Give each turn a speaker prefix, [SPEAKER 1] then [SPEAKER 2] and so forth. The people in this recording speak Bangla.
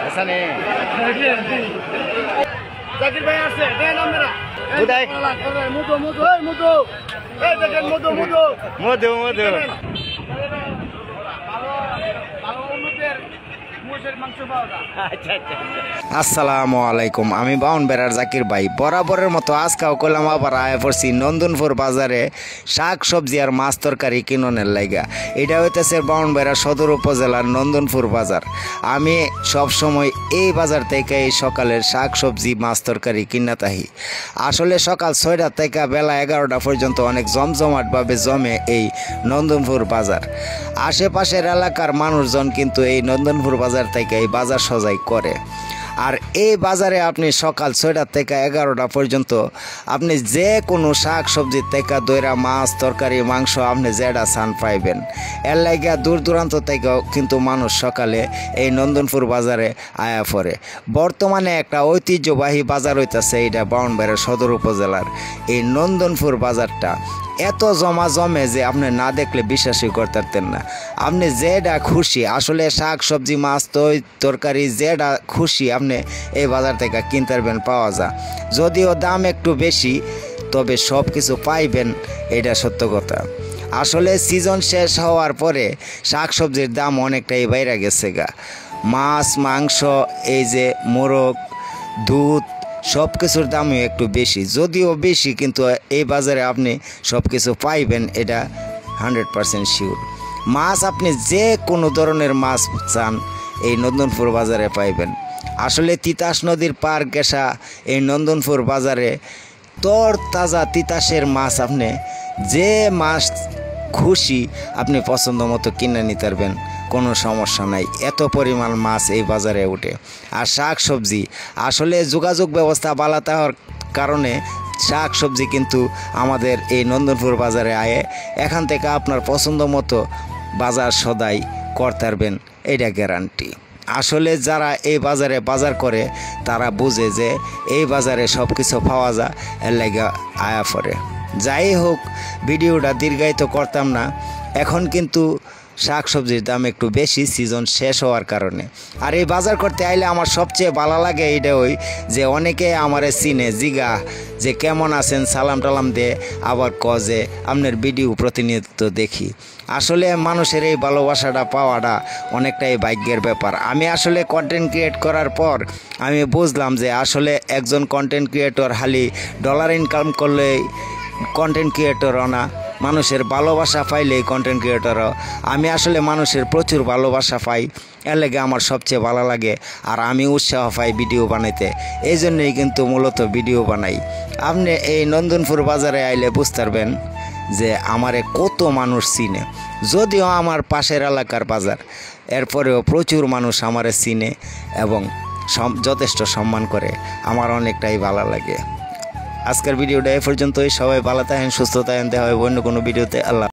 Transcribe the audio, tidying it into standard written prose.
[SPEAKER 1] এখানে
[SPEAKER 2] জাকির ভাই আছে দেন আমরা
[SPEAKER 1] কোথায়
[SPEAKER 2] মুদো মুদো এই মুদো এই দেখেন মুদো মুদো
[SPEAKER 1] মধু মধু আসসালামু আলাইকুম। আমি বাউন বেড়ার জাকির ভাই। বরাবরের মতো আজকাও করলাম আবার আয় পড়ছি নন্দনপুর বাজারে শাক সবজি আর মাছ তরকারি কিননের লাইগা। এটা হইতেছে বাউন বেড়া সদর উপজেলার নন্দনপুর বাজার। আমি সব সময় এই বাজার থেকে এই সকালের শাক সবজি মাছ তরকারি কিনা থাকি। আসলে সকাল 6টা থেকে বেলা 11টা পর্যন্ত অনেক জমজমাটভাবে জমে এই নন্দনপুর বাজার। আশেপাশের এলাকার মানুষজন কিন্তু এই নন্দনপুর বাজার থেকে এই বাজার সজাই করে। আর এই বাজারে আপনি সকাল 6টা থেকে 11টা পর্যন্ত আপনি যে কোনো শাক সবজির থেকে দইরা মাছ তরকারি মাংস আপনি যেটা চান পাইবেন। এর লাগিয়া দূর দূরান্ত থেকেও কিন্তু মানুষ সকালে এই নন্দনপুর বাজারে আয়া পড়ে। বর্তমানে একটা ঐতিহ্যবাহী বাজার হইতেছে এইটা বাউনবাড়িয়া সদর উপজেলার এই নন্দনপুর বাজারটা। এত জমে যে আপনি না দেখলে বিশ্বাসই করতেন না। আপনি যেটা খুশি আসলে শাক সবজি মাছ তরকারি যেটা খুশি আপনি এই বাজার থেকে কিনতে পারবেন, পাওয়া যায়। যদিও দাম একটু বেশি তবে সব কিছু পাইবেন, এটা সত্য কথা। আসলে সিজন শেষ হওয়ার পরে শাক সবজির দাম অনেকটাই বাইরে গেছে গা। মাছ মাংস এই যে মোরগ দুধ সব কিছুর দামই একটু বেশি, যদিও বেশি কিন্তু এই বাজারে আপনি সব কিছু পাইবেন, এটা 100% শিওর। মাছ আপনি যে কোনো ধরনের মাছ চান এই নন্দনপুর বাজারে পাইবেন। আসলে তিতাস নদীর পার ঘেঁষা এই নন্দনপুর বাজারে তরতাজা তিতাসের মাছ আপনি যে মাছ খুশি আপনি পছন্দ মতো কিনে নিতে পারবেন, কোনো সমস্যা নাই। এত পরিমাণ মাছ এই বাজারে ওঠে। আর শাক সবজি আসলে যোগাযোগ ব্যবস্থা ভালো থাকার কারণে শাক সবজি কিন্তু আমাদের এই নন্দনপুর বাজারে আয়ে এখান থেকে আপনার পছন্দ মতো বাজার সদাই করতে পারবেন, এটা গ্যারান্টি। আসলে যারা এই বাজারে বাজার করে তারা বুঝে যে এই বাজারে সব কিছু পাওয়া যায়, এর লাগে আয়া পড়ে। যাই হোক, ভিডিওটা দীর্ঘায়িত করতাম না। এখন কিন্তু শাক সবজির দাম একটু বেশি সিজন শেষ হওয়ার কারণে। আর এই বাজার করতে আইলে আমার সবচেয়ে ভালো লাগে এটা ওই যে অনেকে আমারে চিনে জিগা যে কেমন আছেন, সালাম টালাম দে, আবার কজে আপনার ভিডিও প্রতিনিয়ত দেখি। আসলে মানুষের এই ভালোবাসাটা পাওয়াটা অনেকটাই ভাগ্যের ব্যাপার। আমি আসলে কন্টেন্ট ক্রিয়েট করার পর আমি বুঝলাম যে আসলে একজন কন্টেন্ট ক্রিয়েটর খালি ডলার ইনকাম করলেই কন্টেন্ট ক্রিয়েটরও না, মানুষের ভালোবাসা পাইলেই কন্টেন্ট ক্রিয়েটরও। আমি আসলে মানুষের প্রচুর ভালোবাসা পাই, এর লাগে আমার সবচেয়ে ভালো লাগে। আর আমি উৎসাহ পাই ভিডিও বানাইতে, এই জন্যই কিন্তু মূলত ভিডিও বানাই। আপনি এই নন্দনপুর বাজারে আইলে বুঝতে পারবেন যে আমারে কত মানুষ চিনে। যদিও আমার পাশের এলাকার বাজার, এরপরেও প্রচুর মানুষ আমারে চিনে এবং যথেষ্ট সম্মান করে। আমার অনেকটাই ভালো লাগে। আজকের ভিডিওটা এ পর্যন্তই। সবাই ভালো থাকেন, সুস্থ থাকেন। দেখা হবে অন্য কোনো ভিডিওতে। আল্লাহ।